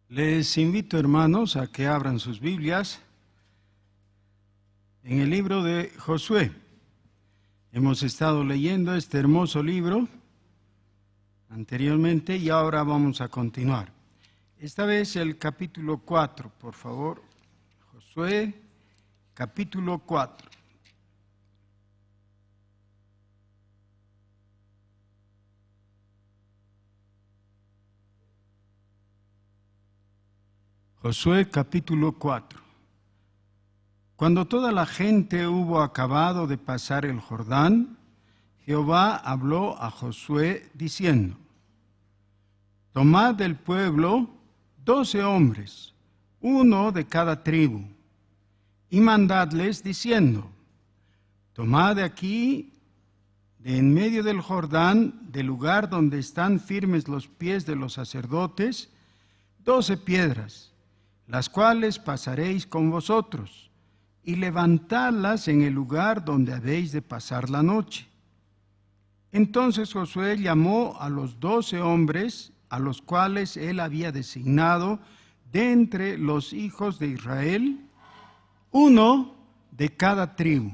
Les invito, hermanos, a que abran sus Biblias en el libro de Josué. Hemos estado leyendo este hermoso libro anteriormente y ahora vamos a continuar. Esta vez el capítulo 4, por favor. Josué, capítulo 4. Josué capítulo 4. Cuando toda la gente hubo acabado de pasar el Jordán, Jehová habló a Josué diciendo: Tomad del pueblo 12 hombres, uno de cada tribu, y mandadles diciendo: Tomad de aquí, de en medio del Jordán, del lugar donde están firmes los pies de los sacerdotes, 12 piedras, las cuales pasaréis con vosotros, y levantadlas en el lugar donde habéis de pasar la noche. Entonces Josué llamó a los 12 hombres, a los cuales él había designado de entre los hijos de Israel, uno de cada tribu.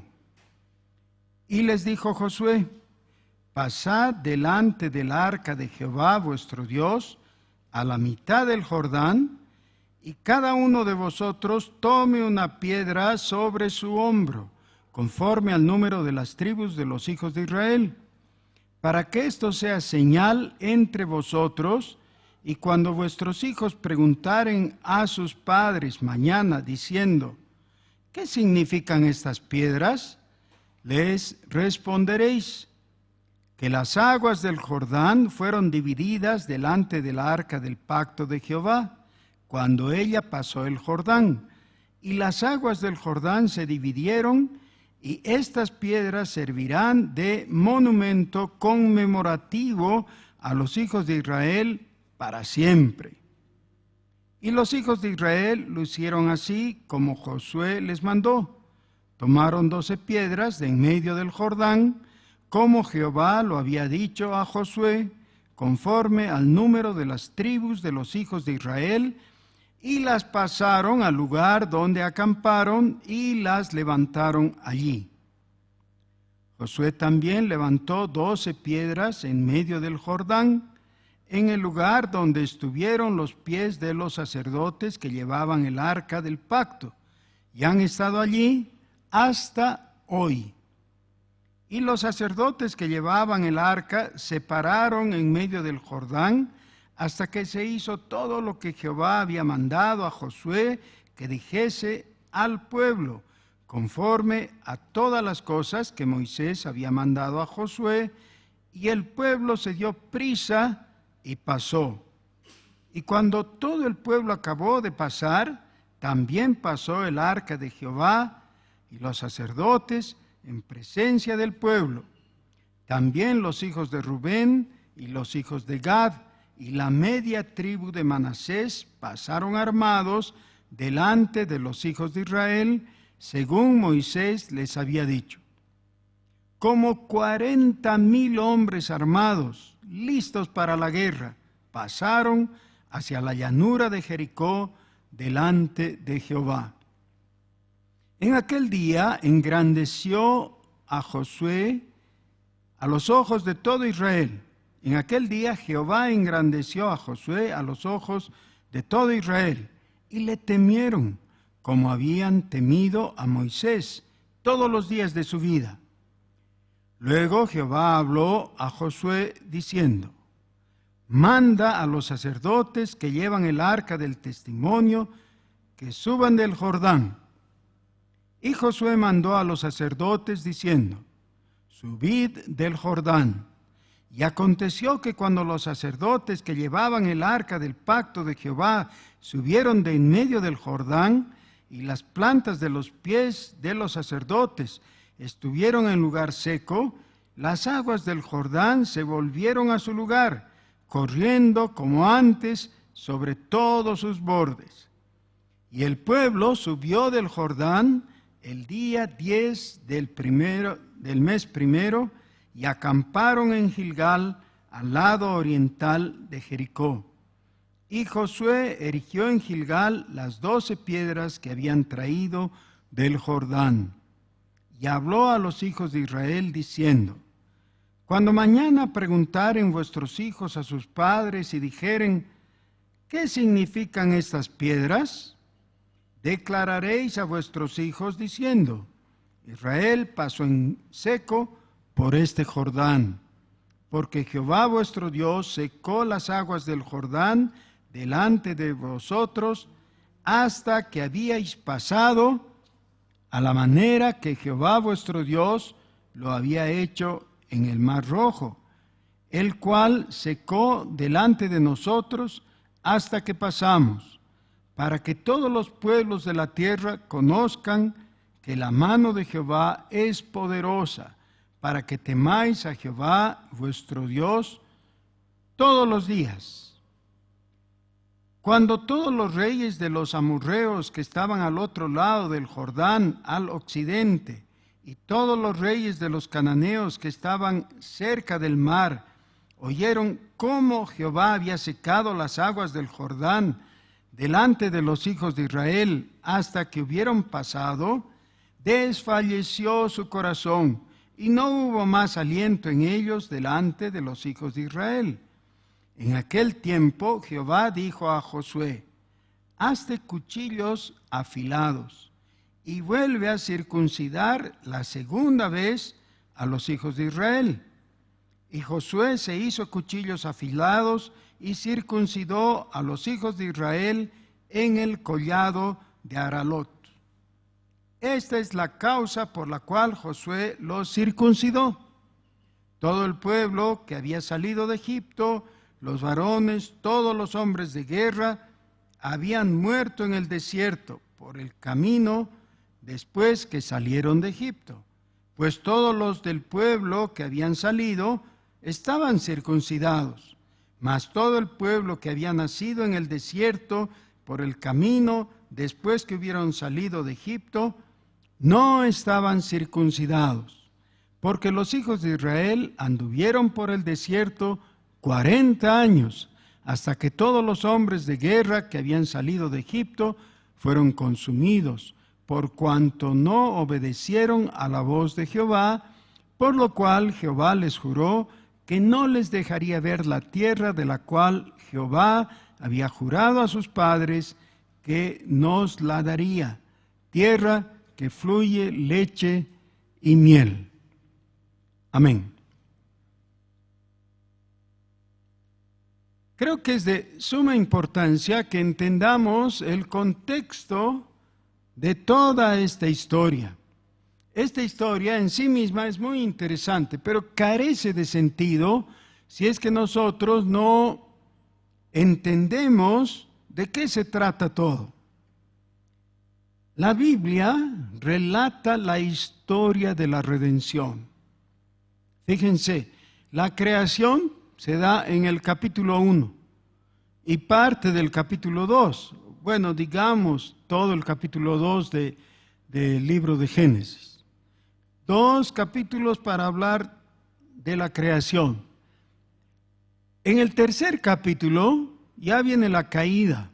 Y les dijo Josué: Pasad delante del arca de Jehová vuestro Dios a la mitad del Jordán, y cada uno de vosotros tome una piedra sobre su hombro, conforme al número de las tribus de los hijos de Israel, para que esto sea señal entre vosotros, y cuando vuestros hijos preguntaren a sus padres mañana, diciendo: ¿qué significan estas piedras?, les responderéis: que las aguas del Jordán fueron divididas delante del arca del pacto de Jehová, cuando ella pasó el Jordán, y las aguas del Jordán se dividieron, y estas piedras servirán de monumento conmemorativo a los hijos de Israel para siempre. Y los hijos de Israel lo hicieron así como Josué les mandó. Tomaron 12 piedras de en medio del Jordán, como Jehová lo había dicho a Josué, conforme al número de las tribus de los hijos de Israel, y las pasaron al lugar donde acamparon y las levantaron allí. Josué también levantó 12 piedras en medio del Jordán, en el lugar donde estuvieron los pies de los sacerdotes que llevaban el arca del pacto, y han estado allí hasta hoy. Y los sacerdotes que llevaban el arca se pararon en medio del Jordán hasta que se hizo todo lo que Jehová había mandado a Josué que dijese al pueblo, conforme a todas las cosas que Moisés había mandado a Josué, y el pueblo se dio prisa y pasó. Y cuando todo el pueblo acabó de pasar, también pasó el arca de Jehová y los sacerdotes en presencia del pueblo. También los hijos de Rubén y los hijos de Gad y la media tribu de Manasés pasaron armados delante de los hijos de Israel, según Moisés les había dicho. Como 40,000 hombres armados, listos para la guerra, pasaron hacia la llanura de Jericó delante de Jehová. En aquel día engrandeció a Josué a los ojos de todo Israel. En aquel día Jehová engrandeció a Josué a los ojos de todo Israel, y le temieron, como habían temido a Moisés todos los días de su vida. Luego Jehová habló a Josué diciendo: Manda a los sacerdotes que llevan el arca del testimonio que suban del Jordán. Y Josué mandó a los sacerdotes diciendo: Subid del Jordán. Y aconteció que cuando los sacerdotes que llevaban el arca del pacto de Jehová subieron de en medio del Jordán, y las plantas de los pies de los sacerdotes estuvieron en lugar seco, las aguas del Jordán se volvieron a su lugar, corriendo como antes sobre todos sus bordes. Y el pueblo subió del Jordán el día 10 del mes primero, y acamparon en Gilgal, al lado oriental de Jericó. Y Josué erigió en Gilgal las 12 piedras que habían traído del Jordán. Y habló a los hijos de Israel diciendo: Cuando mañana preguntaren vuestros hijos a sus padres y dijeren: ¿qué significan estas piedras? Declararéis a vuestros hijos diciendo: Israel pasó en seco por este Jordán, porque Jehová vuestro Dios secó las aguas del Jordán delante de vosotros hasta que habíais pasado, a la manera que Jehová vuestro Dios lo había hecho en el Mar Rojo, el cual secó delante de nosotros hasta que pasamos, para que todos los pueblos de la tierra conozcan que la mano de Jehová es poderosa, para que temáis a Jehová vuestro Dios todos los días. Cuando todos los reyes de los amorreos que estaban al otro lado del Jordán, al occidente, y todos los reyes de los cananeos que estaban cerca del mar, oyeron cómo Jehová había secado las aguas del Jordán delante de los hijos de Israel hasta que hubieron pasado, desfalleció su corazón y no hubo más aliento en ellos delante de los hijos de Israel. En aquel tiempo Jehová dijo a Josué: hazte cuchillos afilados y vuelve a circuncidar la segunda vez a los hijos de Israel. Y Josué se hizo cuchillos afilados y circuncidó a los hijos de Israel en el collado de Aralot. Esta es la causa por la cual Josué los circuncidó. Todo el pueblo que había salido de Egipto, los varones, todos los hombres de guerra, habían muerto en el desierto por el camino después que salieron de Egipto, pues todos los del pueblo que habían salido estaban circuncidados, mas todo el pueblo que había nacido en el desierto por el camino después que hubieron salido de Egipto, no estaban circuncidados, porque los hijos de Israel anduvieron por el desierto 40 años, hasta que todos los hombres de guerra que habían salido de Egipto fueron consumidos, por cuanto no obedecieron a la voz de Jehová, por lo cual Jehová les juró que no les dejaría ver la tierra de la cual Jehová había jurado a sus padres que nos la daría, tierra que fluye leche y miel. Amén. Creo que es de suma importancia que entendamos el contexto de toda esta historia. Esta historia en sí misma es muy interesante, pero carece de sentido si es que nosotros no entendemos de qué se trata todo. La Biblia relata la historia de la redención. Fíjense, la creación se da en el capítulo 1 y parte del capítulo 2. Bueno, digamos todo el capítulo 2 del libro de Génesis. 2 capítulos para hablar de la creación. En el tercer capítulo ya viene la caída.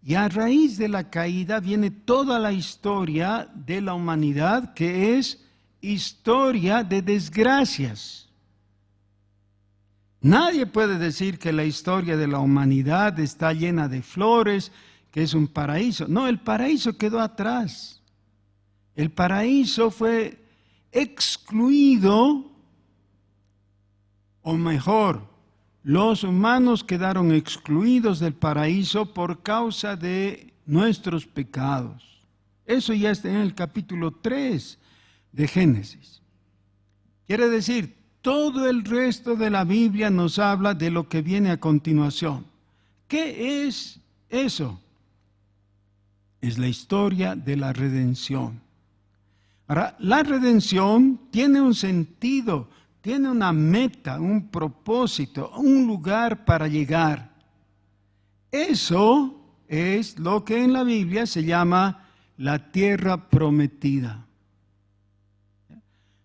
Y a raíz de la caída viene toda la historia de la humanidad, que es historia de desgracias. Nadie puede decir que la historia de la humanidad está llena de flores, que es un paraíso. No, el paraíso quedó atrás. El paraíso fue excluido, o mejor, los humanos quedaron excluidos del paraíso por causa de nuestros pecados. Eso ya está en el capítulo 3 de Génesis. Quiere decir, todo el resto de la Biblia nos habla de lo que viene a continuación. ¿Qué es eso? Es la historia de la redención. Ahora, la redención tiene un sentido, tiene una meta, un propósito, un lugar para llegar. Eso es lo que en la Biblia se llama la tierra prometida.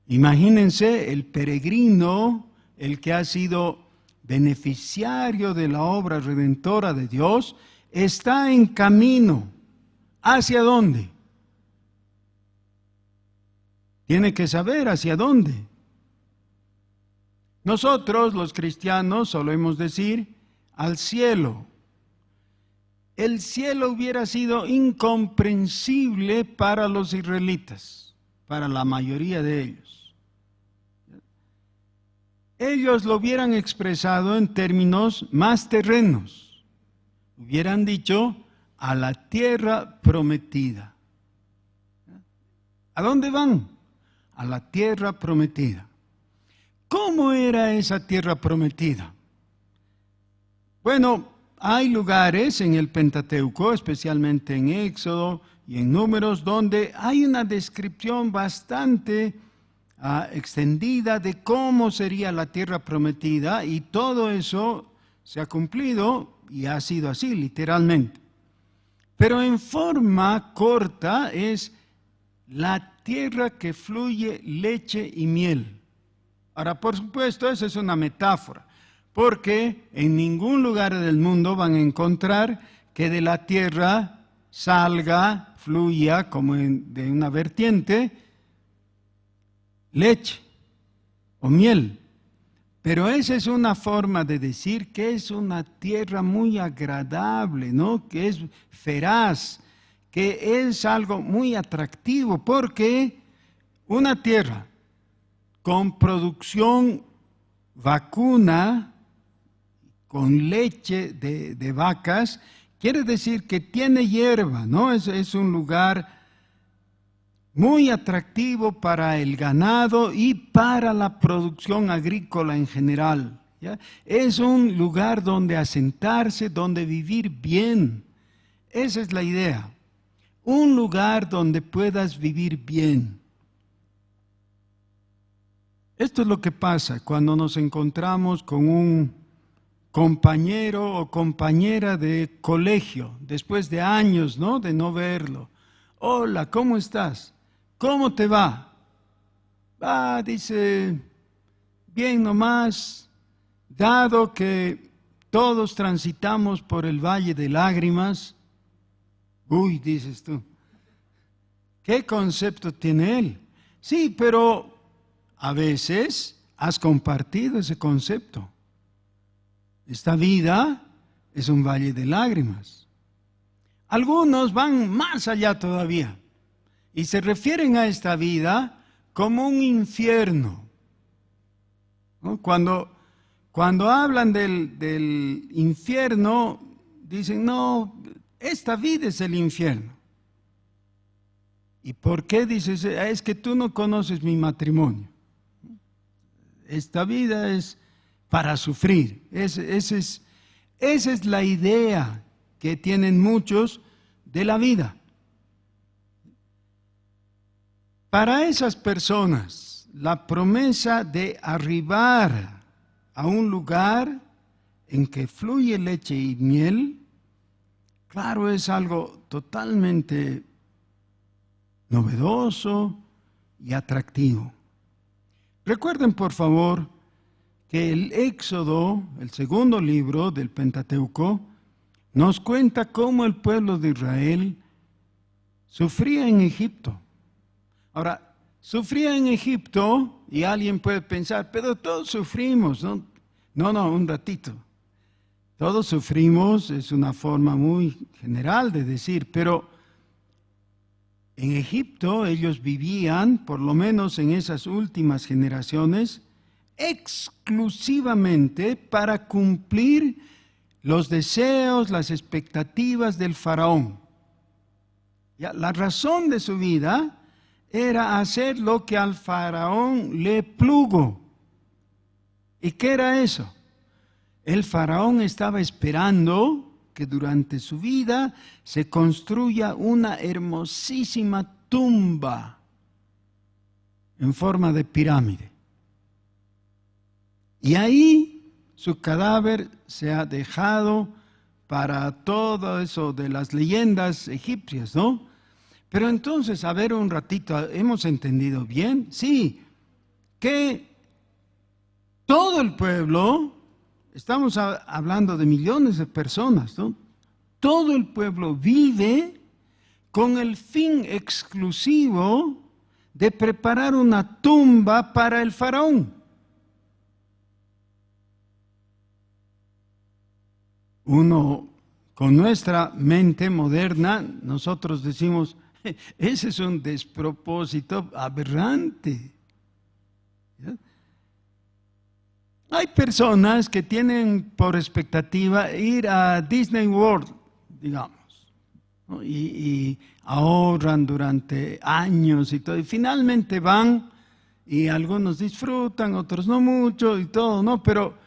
Imagínense el peregrino, el que ha sido beneficiario de la obra redentora de Dios, está en camino. ¿Hacia dónde? Tiene que saber hacia dónde. Nosotros, los cristianos, solemos decir al cielo. El cielo hubiera sido incomprensible para los israelitas, para la mayoría de ellos. Ellos lo hubieran expresado en términos más terrenos. Hubieran dicho a la tierra prometida. ¿A dónde van? A la tierra prometida. ¿Cómo era esa tierra prometida? Bueno, hay lugares en el Pentateuco, especialmente en Éxodo y en Números, donde hay una descripción bastante extendida de cómo sería la tierra prometida, y todo eso se ha cumplido y ha sido así, literalmente. Pero en forma corta es la tierra que fluye leche y miel. Ahora, por supuesto, esa es una metáfora, porque en ningún lugar del mundo van a encontrar que de la tierra salga, fluya como de una vertiente, leche o miel. Pero esa es una forma de decir que es una tierra muy agradable, ¿no? Que es feraz, que es algo muy atractivo, porque una tierra con producción vacuna, con leche de vacas, quiere decir que tiene hierba, ¿no? Es un lugar muy atractivo para el ganado y para la producción agrícola en general, ¿ya? Es un lugar donde asentarse, donde vivir bien. Esa es la idea. Un lugar donde puedas vivir bien. Esto es lo que pasa cuando nos encontramos con un compañero o compañera de colegio, después de años, ¿no?, de no verlo. Hola, ¿cómo estás? ¿Cómo te va? Dice, bien nomás, dado que todos transitamos por el valle de lágrimas. Uy, dices tú, ¿qué concepto tiene él? Sí, pero a veces has compartido ese concepto. Esta vida es un valle de lágrimas. Algunos van más allá todavía y se refieren a esta vida como un infierno, ¿no? Cuando hablan del infierno, dicen, no, esta vida es el infierno. ¿Y por qué dices? Es que tú no conoces mi matrimonio. Esta vida es para sufrir. Esa es la idea que tienen muchos de la vida. Para esas personas, la promesa de arribar a un lugar en que fluye leche y miel, claro, es algo totalmente novedoso y atractivo. Recuerden, por favor, que el Éxodo, el segundo libro del Pentateuco, nos cuenta cómo el pueblo de Israel sufría en Egipto. Ahora, sufría en Egipto y alguien puede pensar, pero todos sufrimos, ¿no? No, un ratito. Todos sufrimos, es una forma muy general de decir, pero en Egipto ellos vivían, por lo menos en esas últimas generaciones, exclusivamente para cumplir los deseos, las expectativas del faraón. Ya, la razón de su vida era hacer lo que al faraón le plugo. ¿Y qué era eso? El faraón estaba esperando que durante su vida se construya una hermosísima tumba en forma de pirámide. Y ahí su cadáver se ha dejado para todo eso de las leyendas egipcias, ¿no? Pero entonces, a ver un ratito, ¿hemos entendido bien? Sí, que todo el pueblo estamos hablando de millones de personas, ¿no? Todo el pueblo vive con el fin exclusivo de preparar una tumba para el faraón. Uno, con nuestra mente moderna, nosotros decimos, ese es un despropósito aberrante. ¿Ya? Hay personas que tienen por expectativa ir a Disney World, digamos, ¿no? y ahorran durante años y todo, y finalmente van, y algunos disfrutan, otros no mucho y todo, ¿no? Pero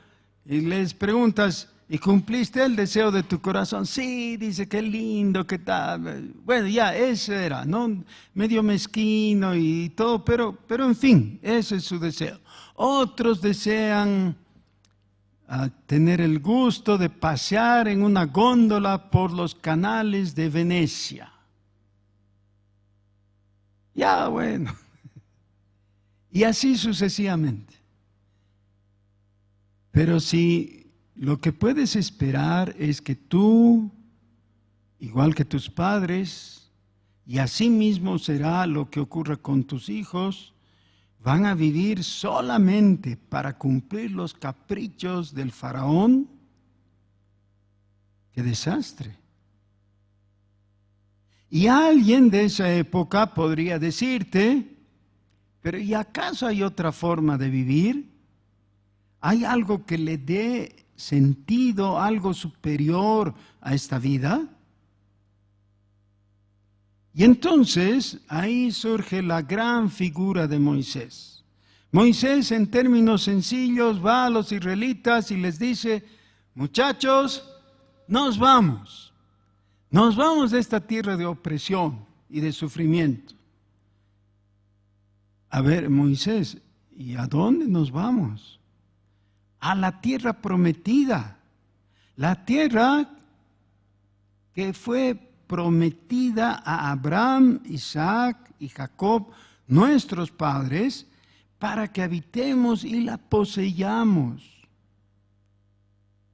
y les preguntas, ¿y cumpliste el deseo de tu corazón? Sí, dice, qué lindo, qué tal. Bueno, ya, eso era, ¿no? Medio mezquino y todo, pero en fin, ese es su deseo. Otros desean tener el gusto de pasear en una góndola por los canales de Venecia. Ya, bueno. Y así sucesivamente. Pero si lo que puedes esperar es que tú, igual que tus padres, y así mismo será lo que ocurra con tus hijos, van a vivir solamente para cumplir los caprichos del faraón, ¡qué desastre! Y alguien de esa época podría decirte, pero ¿y acaso hay otra forma de vivir? ¿Hay algo que le dé sentido, algo superior a esta vida? Y entonces ahí surge la gran figura de Moisés. Moisés, en términos sencillos, va a los israelitas y les dice, muchachos, nos vamos de esta tierra de opresión y de sufrimiento. A ver, Moisés, ¿y a dónde nos vamos? A la tierra prometida, la tierra que fue prometida a Abraham, Isaac y Jacob, nuestros padres, para que habitemos y la poseyamos.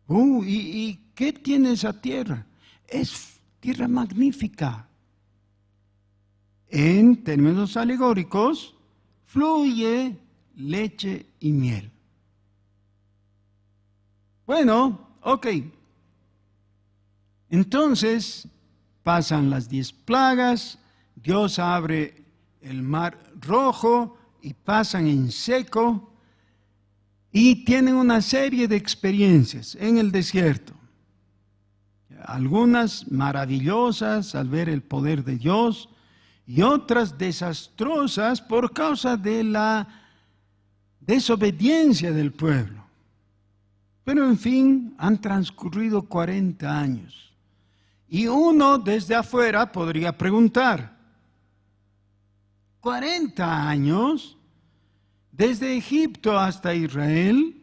¿Y qué tiene esa tierra? Es tierra magnífica. En términos alegóricos, fluye leche y miel. Bueno, ok. Entonces pasan las 10 plagas, Dios abre el mar rojo y pasan en seco y tienen una serie de experiencias en el desierto. Algunas maravillosas al ver el poder de Dios y otras desastrosas por causa de la desobediencia del pueblo. Pero en fin, han transcurrido 40 años. Y uno desde afuera podría preguntar, 40 años, desde Egipto hasta Israel,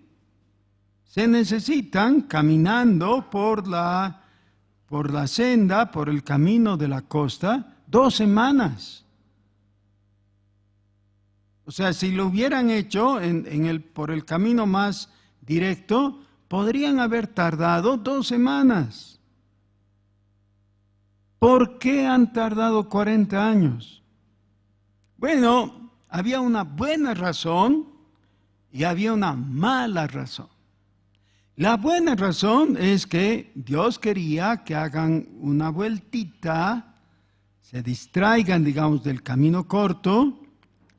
se necesitan caminando por la senda, por el camino de la costa, 2 semanas. O sea, si lo hubieran hecho por el camino más directo, podrían haber tardado 2 semanas. ¿Por qué han tardado 40 años? Bueno, había una buena razón y había una mala razón. La buena razón es que Dios quería que hagan una vueltita, se distraigan, digamos, del camino corto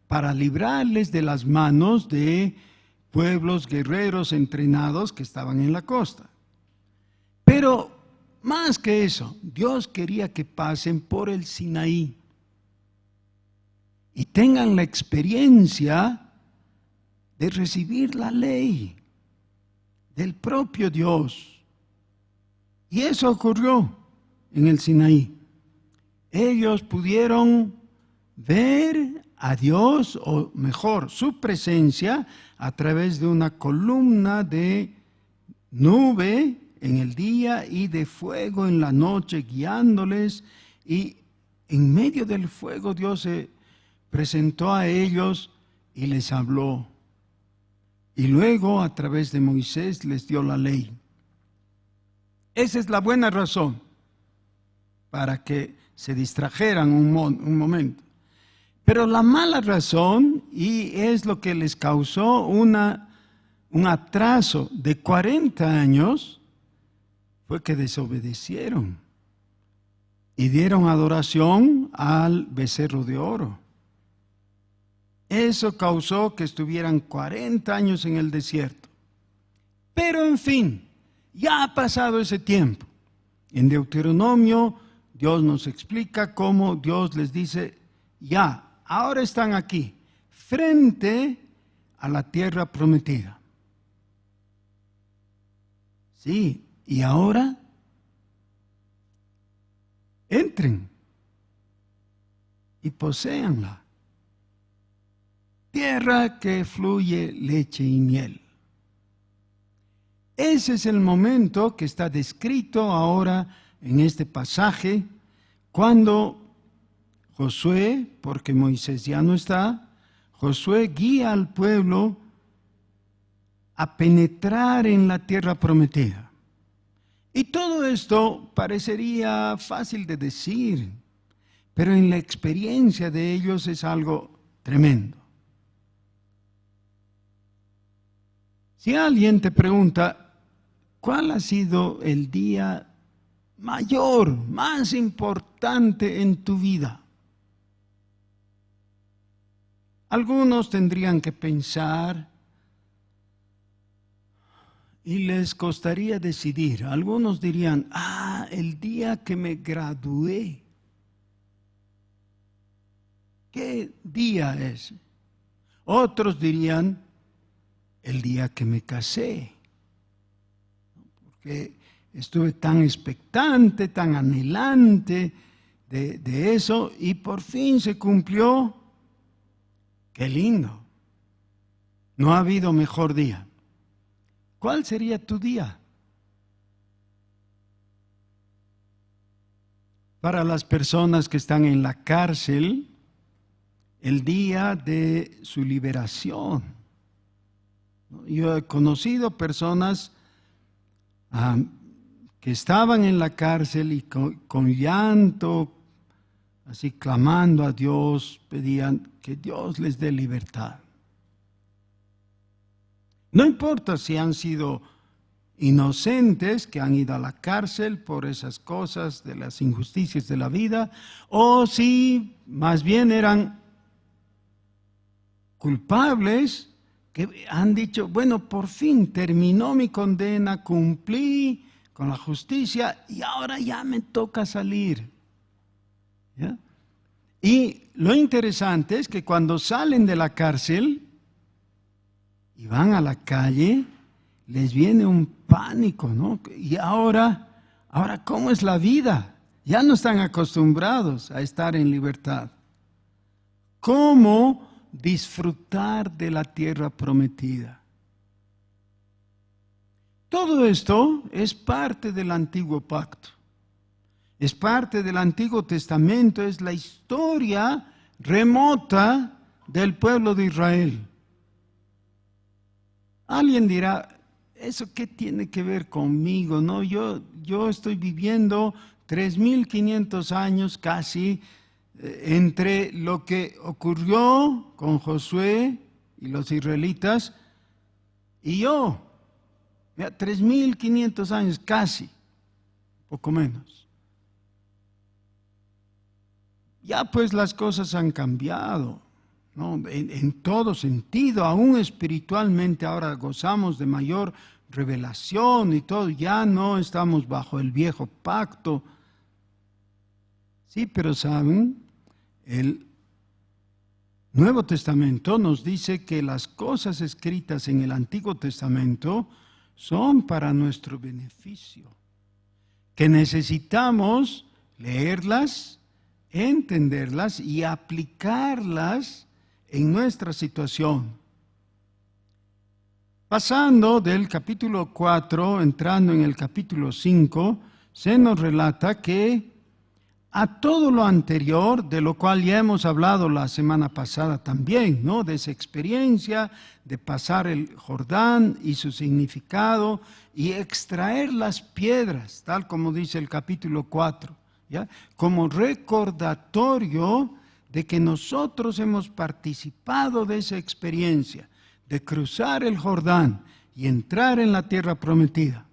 para librarles de las manos de pueblos guerreros entrenados que estaban en la costa. Pero más que eso, Dios quería que pasen por el Sinaí y tengan la experiencia de recibir la ley del propio Dios. Y eso ocurrió en el Sinaí. Ellos pudieron ver a Dios, o mejor, su presencia a través de una columna de nube en el día y de fuego en la noche, guiándoles, y en medio del fuego Dios se presentó a ellos y les habló. y luego a través de Moisés les dio la ley. Esa es la buena razón para que se distrajeran un momento. Pero la mala razón, y es lo que les causó un atraso de 40 años, fue que desobedecieron y dieron adoración al becerro de oro. Eso causó que estuvieran 40 años en el desierto. Pero en fin, ya ha pasado ese tiempo. En Deuteronomio, Dios nos explica cómo Dios les dice, ya, ahora están aquí, frente a la tierra prometida. Sí, y ahora entren y poséanla. Tierra que fluye leche y miel. Ese es el momento que está descrito ahora en este pasaje, cuando Josué, porque Moisés ya no está, Josué guía al pueblo a penetrar en la tierra prometida. Y todo esto parecería fácil de decir, pero en la experiencia de ellos es algo tremendo. Si alguien te pregunta, ¿cuál ha sido el día mayor, más importante en tu vida? Algunos tendrían que pensar y les costaría decidir. Algunos dirían, el día que me gradué. ¿Qué día es? Otros dirían, el día que me casé. Porque estuve tan expectante, tan anhelante de eso, y por fin se cumplió. ¡Qué lindo! No ha habido mejor día. ¿Cuál sería tu día? Para las personas que están en la cárcel, el día de su liberación. Yo he conocido personas que estaban en la cárcel y con llanto, así clamando a Dios, pedían que Dios les dé libertad. No importa si han sido inocentes, que han ido a la cárcel por esas cosas de las injusticias de la vida, o si más bien eran culpables, que han dicho, bueno, por fin terminó mi condena, cumplí con la justicia y ahora ya me toca salir. ¿Ya? Y lo interesante es que cuando salen de la cárcel y van a la calle, les viene un pánico, ¿no? Y ahora, ¿cómo es la vida? Ya no están acostumbrados a estar en libertad. ¿Cómo disfrutar de la tierra prometida? Todo esto es parte del antiguo pacto. Es parte del Antiguo Testamento, es la historia remota del pueblo de Israel. Alguien dirá, ¿eso qué tiene que ver conmigo? No, yo estoy viviendo 3.500 años casi entre lo que ocurrió con Josué y los israelitas y yo. 3.500 años casi, poco menos. Ya pues las cosas han cambiado, ¿no? En todo sentido, aún espiritualmente ahora gozamos de mayor revelación y todo, ya no estamos bajo el viejo pacto. Sí, pero saben, el Nuevo Testamento nos dice que las cosas escritas en el Antiguo Testamento son para nuestro beneficio, que necesitamos leerlas, entenderlas y aplicarlas en nuestra situación. Pasando del capítulo 4, entrando en el capítulo 5, se nos relata que a todo lo anterior, de lo cual ya hemos hablado la semana pasada también, ¿no? De esa experiencia de pasar el Jordán y su significado y extraer las piedras, tal como dice el capítulo 4, ¿ya? Como recordatorio de que nosotros hemos participado de esa experiencia, de cruzar el Jordán y entrar en la tierra prometida.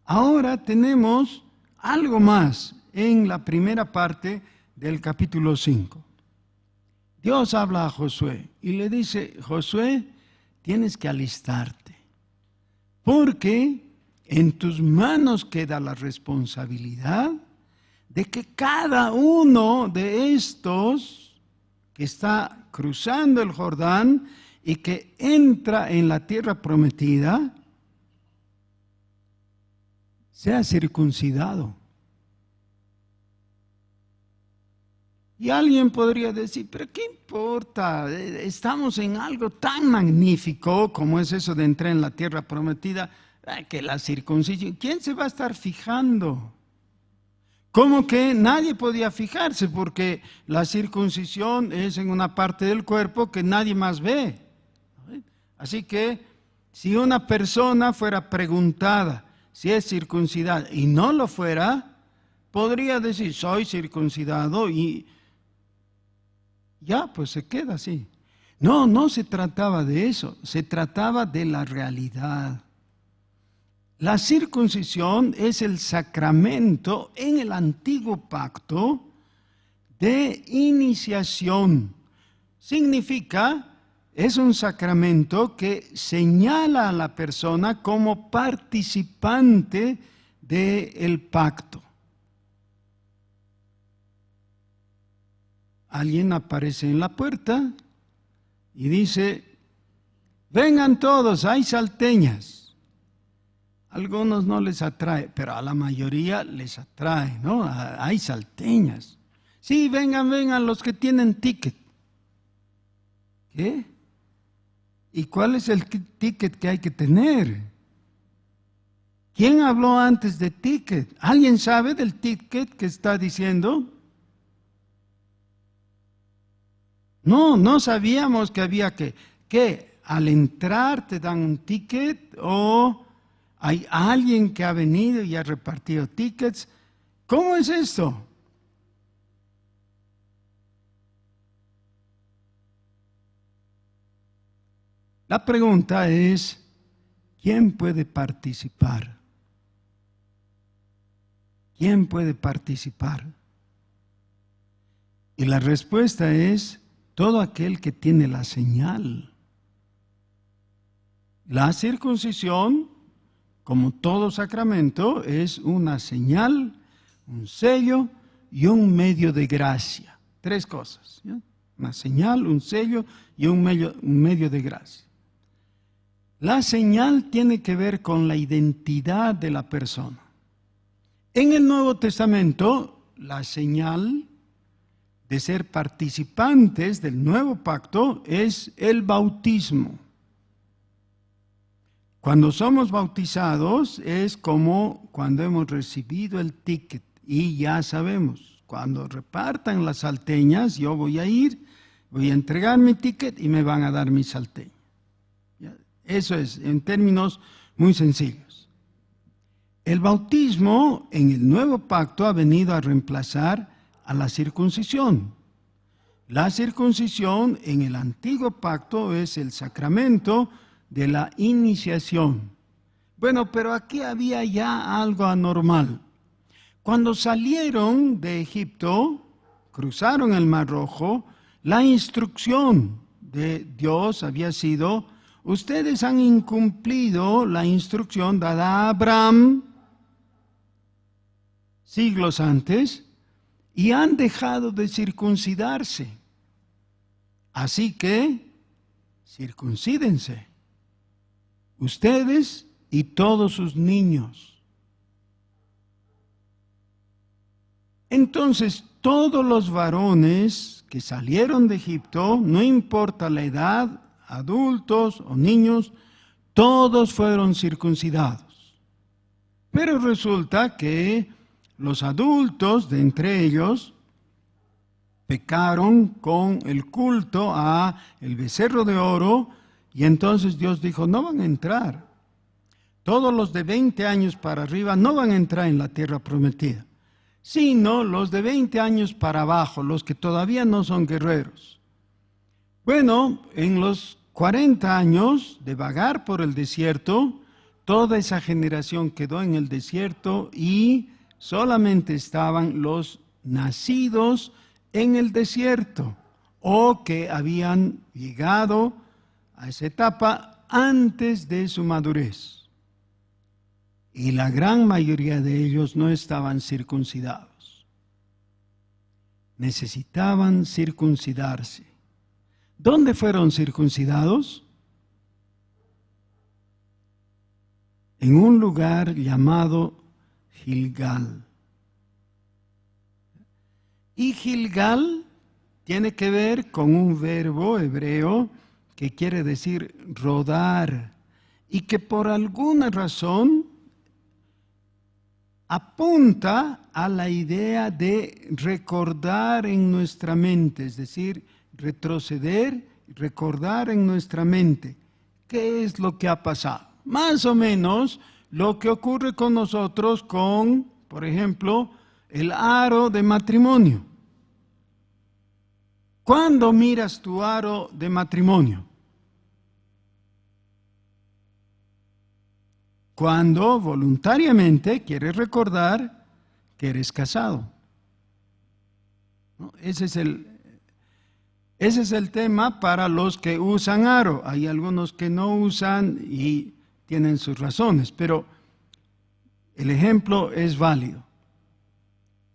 Ahora tenemos algo más en la primera parte del capítulo 5. Dios habla a Josué y le dice: Josué, tienes que alistarte, porque en tus manos queda la responsabilidad de que cada uno de estos que está cruzando el Jordán y que entra en la tierra prometida sea circuncidado. Y alguien podría decir: pero ¿qué importa? Estamos en algo tan magnífico como es eso de entrar en la tierra prometida, que la circuncisión, ¿quién se va a estar fijando? Como que nadie podía fijarse, porque la circuncisión es en una parte del cuerpo que nadie más ve. Así que si una persona fuera preguntada si es circuncidada y no lo fuera, podría decir: soy circuncidado, y ya, pues se queda así. No, no se trataba de eso, se trataba de la realidad. La circuncisión es el sacramento en el antiguo pacto de iniciación. Significa, es un sacramento que señala a la persona como participante del pacto. Alguien aparece en la puerta y dice: vengan todos, hay salteñas. A algunos no les atrae, pero a la mayoría les atrae, ¿no? Hay salteñas. Sí, vengan, vengan los que tienen ticket. ¿Qué? ¿Y cuál es el ticket que hay que tener? ¿Quién habló antes de ticket? ¿Alguien sabe del ticket que está diciendo? No, no sabíamos que había que al entrar te dan un ticket, o hay alguien que ha venido y ha repartido tickets. ¿Cómo es esto? La pregunta es: ¿quién puede participar? ¿Quién puede participar? Y la respuesta es: todo aquel que tiene la señal. La circuncisión, como todo sacramento, es una señal, un sello y un medio de gracia. Tres cosas, ¿ya? Una señal, un sello y un medio de gracia. La señal tiene que ver con la identidad de la persona. En el Nuevo Testamento, la señal de ser participantes del nuevo pacto es el bautismo. Cuando somos bautizados es como cuando hemos recibido el ticket y ya sabemos, cuando repartan las salteñas, yo voy a ir, voy a entregar mi ticket y me van a dar mi salteña. Eso es, en términos muy sencillos. El bautismo en el nuevo pacto ha venido a reemplazar a la circuncisión. La circuncisión en el antiguo pacto es el sacramento de la iniciación. Bueno, pero aquí había ya algo anormal. Cuando salieron de Egipto, cruzaron el Mar Rojo, la instrucción de Dios había sido: ustedes han incumplido la instrucción dada a Abraham siglos antes y han dejado de circuncidarse. Así que circuncídense, ustedes y todos sus niños. Entonces, todos los varones que salieron de Egipto, no importa la edad, adultos o niños, todos fueron circuncidados. Pero resulta que los adultos de entre ellos pecaron con el culto a el becerro de oro, y entonces Dios dijo, no van a entrar. Todos los de 20 años para arriba no van a entrar en la tierra prometida, sino los de 20 años para abajo, los que todavía no son guerreros. Bueno, en los 40 años de vagar por el desierto, toda esa generación quedó en el desierto y solamente estaban los nacidos en el desierto o que habían llegado a esa etapa antes de su madurez. Y la gran mayoría de ellos no estaban circuncidados. Necesitaban circuncidarse. ¿Dónde fueron circuncidados? En un lugar llamado Gilgal. Y Gilgal tiene que ver con un verbo hebreo que quiere decir rodar, y que por alguna razón apunta a la idea de recordar en nuestra mente, es decir, retroceder, recordar en nuestra mente qué es lo que ha pasado. Más o menos lo que ocurre con nosotros con, por ejemplo, el aro de matrimonio. ¿Cuándo miras tu aro de matrimonio? Cuando voluntariamente quieres recordar que eres casado. ¿No? Ese es el tema para los que usan aro. Hay algunos que no usan y tienen sus razones, pero el ejemplo es válido.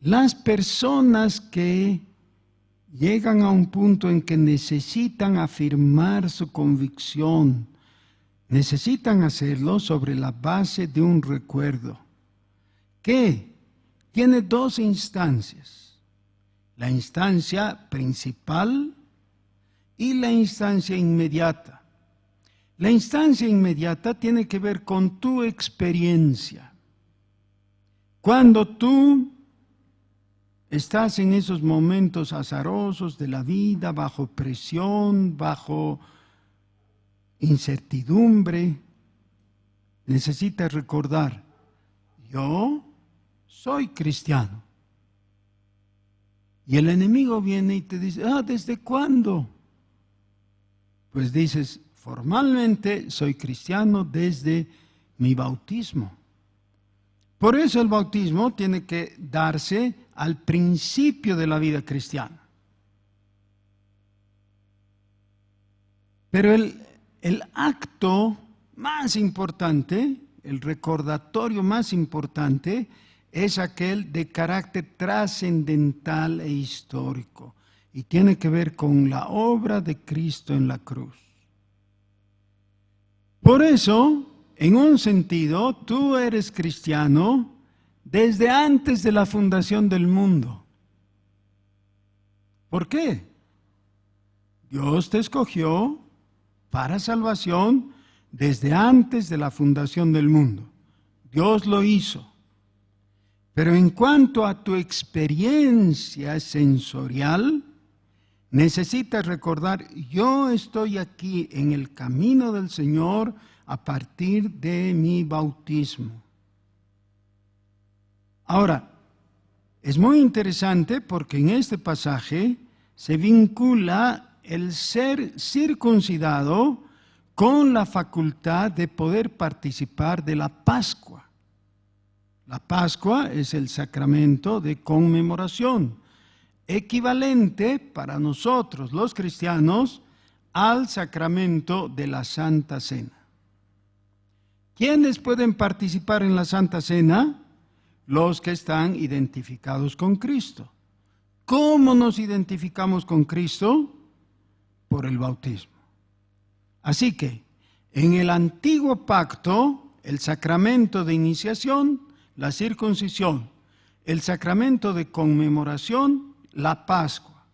Las personas que llegan a un punto en que necesitan afirmar su convicción, necesitan hacerlo sobre la base de un recuerdo que tiene dos instancias: la instancia principal y la instancia inmediata. La instancia inmediata tiene que ver con tu experiencia. Cuando tú estás en esos momentos azarosos de la vida, bajo presión, bajo incertidumbre, necesitas recordar, yo soy cristiano. Y el enemigo viene y te dice, ¿desde cuándo? Pues dices, formalmente soy cristiano desde mi bautismo. Por eso el bautismo tiene que darse al principio de la vida cristiana. Pero el acto más importante, el recordatorio más importante, es aquel de carácter trascendental e histórico, y tiene que ver con la obra de Cristo en la cruz. Por eso, en un sentido, tú eres cristiano desde antes de la fundación del mundo. ¿Por qué? Dios te escogió para salvación desde antes de la fundación del mundo. Dios lo hizo. Pero en cuanto a tu experiencia sensorial, necesitas recordar, yo estoy aquí en el camino del Señor a partir de mi bautismo. Ahora, es muy interesante porque en este pasaje se vincula el ser circuncidado con la facultad de poder participar de la Pascua. La Pascua es el sacramento de conmemoración, equivalente para nosotros los cristianos al sacramento de la Santa Cena. ¿Quiénes pueden participar en la Santa Cena? Los que están identificados con Cristo. ¿Cómo nos identificamos con Cristo? Por el bautismo. Así que, en el antiguo pacto, el sacramento de iniciación, la circuncisión, el sacramento de conmemoración, la Pascua.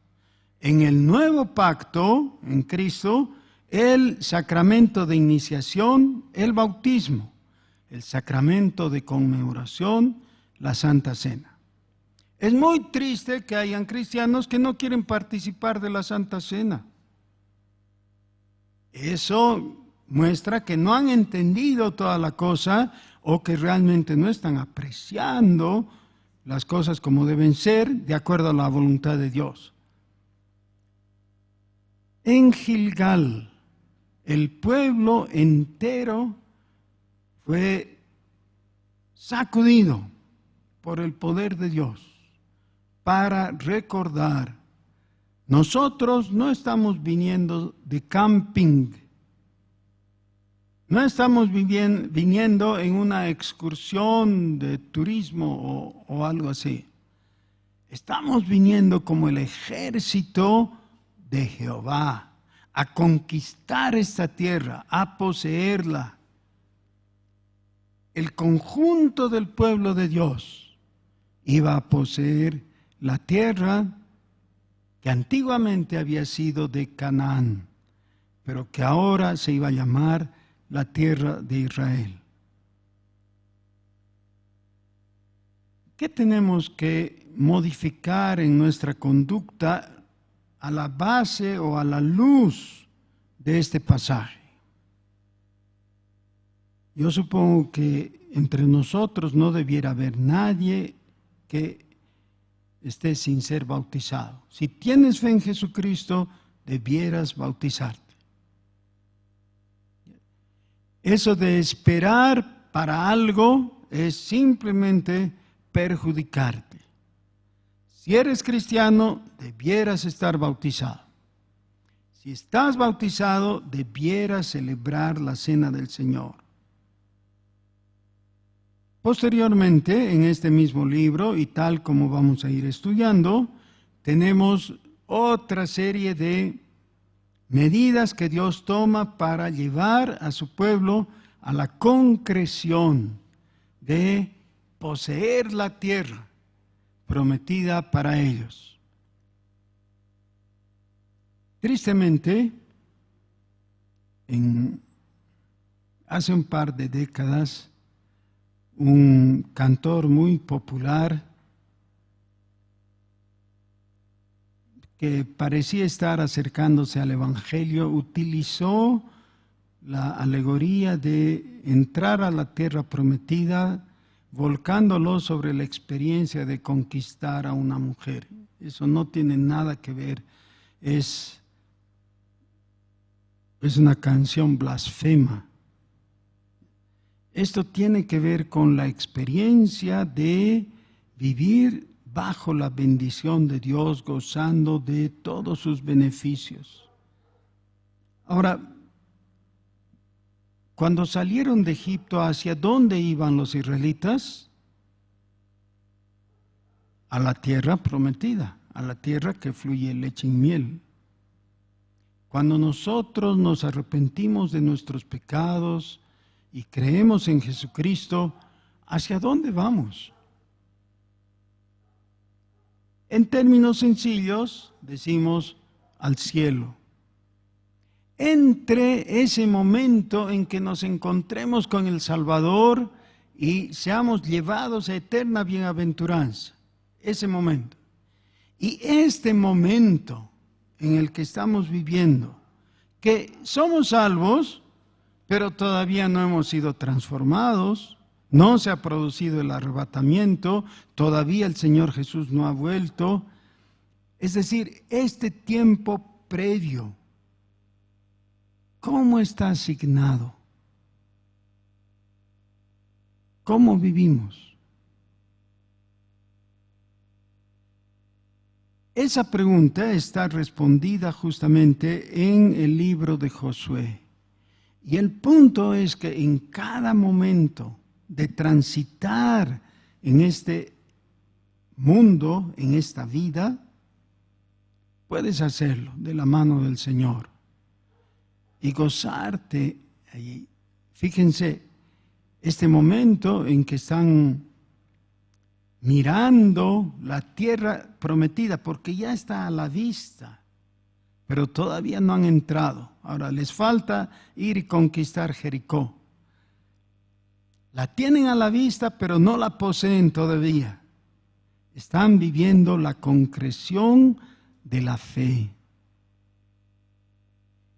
En el nuevo pacto, en Cristo, el sacramento de iniciación, el bautismo, el sacramento de conmemoración, la Santa Cena. Es muy triste que hayan cristianos que no quieren participar de la Santa Cena. Eso muestra que no han entendido toda la cosa o que realmente no están apreciando las cosas como deben ser de acuerdo a la voluntad de Dios. En Gilgal, el pueblo entero fue sacudido por el poder de Dios para recordar: nosotros no estamos viniendo de camping, no estamos viniendo en una excursión de turismo o algo así. Estamos viniendo como el ejército de Jehová a conquistar esta tierra, a poseerla. El conjunto del pueblo de Dios iba a poseer la tierra que antiguamente había sido de Canaán, pero que ahora se iba a llamar la tierra de Israel. ¿Qué tenemos que modificar en nuestra conducta a la base o a la luz de este pasaje? Yo supongo que entre nosotros no debiera haber nadie que esté sin ser bautizado. Si tienes fe en Jesucristo, debieras bautizarte. Eso de esperar para algo es simplemente perjudicarte. Si eres cristiano, debieras estar bautizado. Si estás bautizado, debieras celebrar la cena del Señor. Posteriormente, en este mismo libro, y tal como vamos a ir estudiando, tenemos otra serie de medidas que Dios toma para llevar a su pueblo a la concreción de poseer la tierra prometida para ellos. Tristemente, hace un par de décadas, un cantor muy popular que parecía estar acercándose al Evangelio utilizó la alegoría de entrar a la tierra prometida volcándolo sobre la experiencia de conquistar a una mujer. Eso no tiene nada que ver, es una canción blasfema. Esto tiene que ver con la experiencia de vivir bajo la bendición de Dios, gozando de todos sus beneficios. Ahora, cuando salieron de Egipto, ¿hacia dónde iban los israelitas? A la tierra prometida, a la tierra que fluye leche y miel. Cuando nosotros nos arrepentimos de nuestros pecados y creemos en Jesucristo, ¿hacia dónde vamos? En términos sencillos, decimos al cielo. Entre ese momento en que nos encontremos con el Salvador y seamos llevados a eterna bienaventuranza, ese momento. Y este momento en el que estamos viviendo, que somos salvos, pero todavía no hemos sido transformados, no se ha producido el arrebatamiento, todavía el Señor Jesús no ha vuelto. Es decir, este tiempo previo, ¿cómo está asignado? ¿Cómo vivimos? Esa pregunta está respondida justamente en el libro de Josué. Y el punto es que en cada momento de transitar en este mundo, en esta vida, puedes hacerlo de la mano del Señor y gozarte allí. Fíjense, este momento en que están mirando la tierra prometida, porque ya está a la vista, pero todavía no han entrado. Ahora les falta ir y conquistar Jericó. La tienen a la vista, pero no la poseen todavía. Están viviendo la concreción de la fe.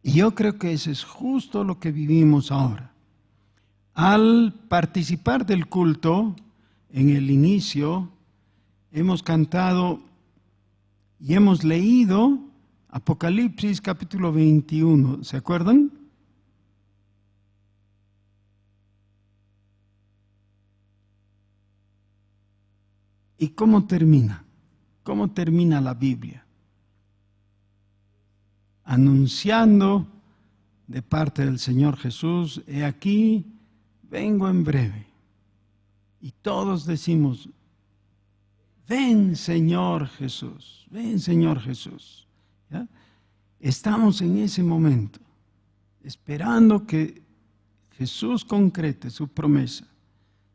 Y yo creo que eso es justo lo que vivimos ahora. Al participar del culto, en el inicio, hemos cantado y hemos leído Apocalipsis capítulo 21. ¿Se acuerdan? ¿Y cómo termina? ¿Cómo termina la Biblia? Anunciando de parte del Señor Jesús, he aquí, vengo en breve. Y todos decimos, ven Señor Jesús, ven Señor Jesús. ¿Ya? Estamos en ese momento, esperando que Jesús concrete su promesa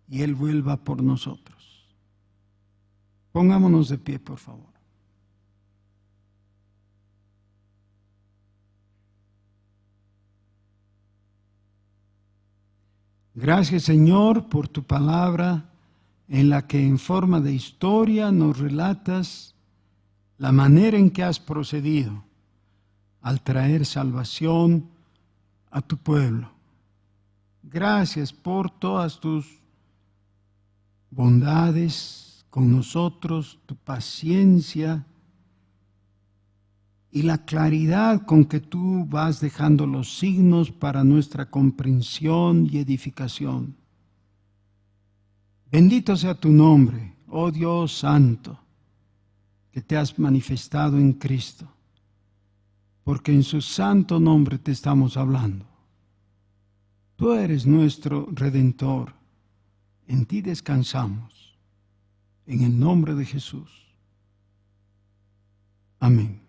y Él vuelva por nosotros. Pongámonos de pie, por favor. Gracias, Señor, por tu palabra en la que en forma de historia nos relatas la manera en que has procedido al traer salvación a tu pueblo. Gracias por todas tus bondades con nosotros, tu paciencia y la claridad con que tú vas dejando los signos para nuestra comprensión y edificación. Bendito sea tu nombre, oh Dios santo, que te has manifestado en Cristo, porque en su santo nombre te estamos hablando. Tú eres nuestro Redentor, en ti descansamos, en el nombre de Jesús. Amén.